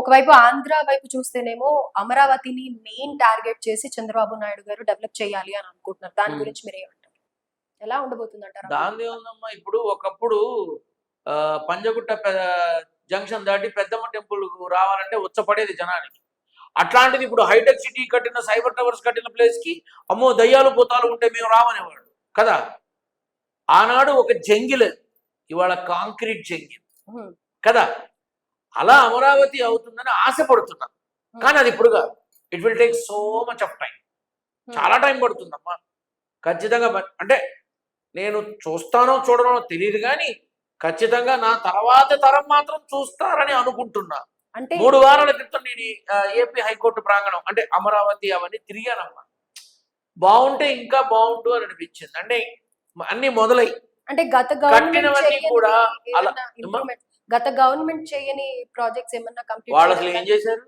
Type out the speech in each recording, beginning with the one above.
ఒకవైపు ఆంధ్ర వైపు చూస్తేనేమో అమరావతిని మెయిన్ టార్గెట్ చేసి చంద్రబాబు నాయుడు గారు డెవలప్ చేయాలి అని అనుకుంటున్నారు. దాని గురించి మీరు ఏమంటారు? ఎలా ఉండబోతుంది అంటారు? దానిది ఏముందమ్మా, ఇప్పుడు ఒకప్పుడు పంజగుట్ట జంక్షన్ దాటి పెద్దమ్మ టెంపుల్ రావాలంటే ఉచ్చపడేది జనానికి. అట్లాంటిది ఇప్పుడు హైటెక్ సిటీ కట్టిన, సైబర్ టవర్స్ కట్టిన ప్లేస్ కి అమ్మో దయ్యాలు పోతాలు ఉంటే మేము రామనేవాడు కదా. ఆనాడు ఒక జంగిల్, ఇవాళ కాంక్రీట్ జంగిల్ కదా. అలా అమరావతి అవుతుందని ఆశపడుతున్నా, కానీ అది ఇప్పుడు కాదు. It will take so much of time. చాలా టైం పడుతుందమ్మా ఖచ్చితంగా. అంటే నేను చూస్తానో చూడనో తెలియదు, కానీ ఖచ్చితంగా నా తర్వాత తరం మాత్రం చూస్తారని అనుకుంటున్నా. అంటే 3 వారాల క్రితం నేను ఏపీ హైకోర్టు ప్రాంగణం అంటే అమరావతి అవన్నీ తిరిగానమ్మా. బాగుంటే ఇంకా బాగుండు అని అనిపించింది. అంటే అన్ని మొదలై అంటే కట్టినవన్నీ కూడా అలా గత గవర్నమెంట్ చేయని ప్రాజెక్ట్స్ ఏమన్నా కంప్లీట్ వాళ్ళు అసలు ఏం చేశారు?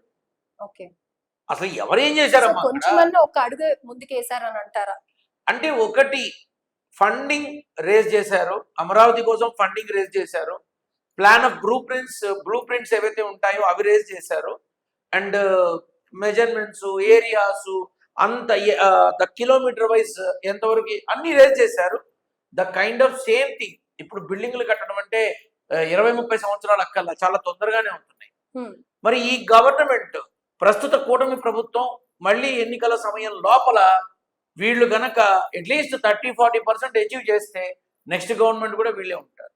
ఓకే, అసలు ఎవరు ఏం చేశారమ్మా? కొంచెమన్నా ఒక అడుగు ముందుకు వేసారని అంటారా? అంటే ఒకటి ఫండింగ్ రేజ్ చేశారు, అమరావతి కోసం ఫండింగ్ రేజ్ చేశారు. ప్లాన్ ఆఫ్ బ్లూ ప్రింట్స్ ఏవైతే ఉంటాయో అవి రేజ్ చేశారు. అండ్ మెజర్మెంట్స్, ఏరియాస్ అంత ద కిలోమీటర్ వైజ్ ఎంతవరకు అన్ని రేజ్ చేశారు. The kind of same thing. ఇప్పుడు బిల్డింగ్లు కట్టడం అంటే 20-30 సంవత్సరాలు అక్కర్లా, చాలా తొందరగానే ఉంటున్నాయి. మరి ఈ గవర్నమెంట్, ప్రస్తుత కూటమి ప్రభుత్వం మళ్ళీ ఎన్నికల సమయం లోపల వీళ్ళు గనక అట్లీస్ట్ 30-40% అచీవ్ చేస్తే నెక్స్ట్ గవర్నమెంట్ కూడా వీళ్ళే ఉంటారు.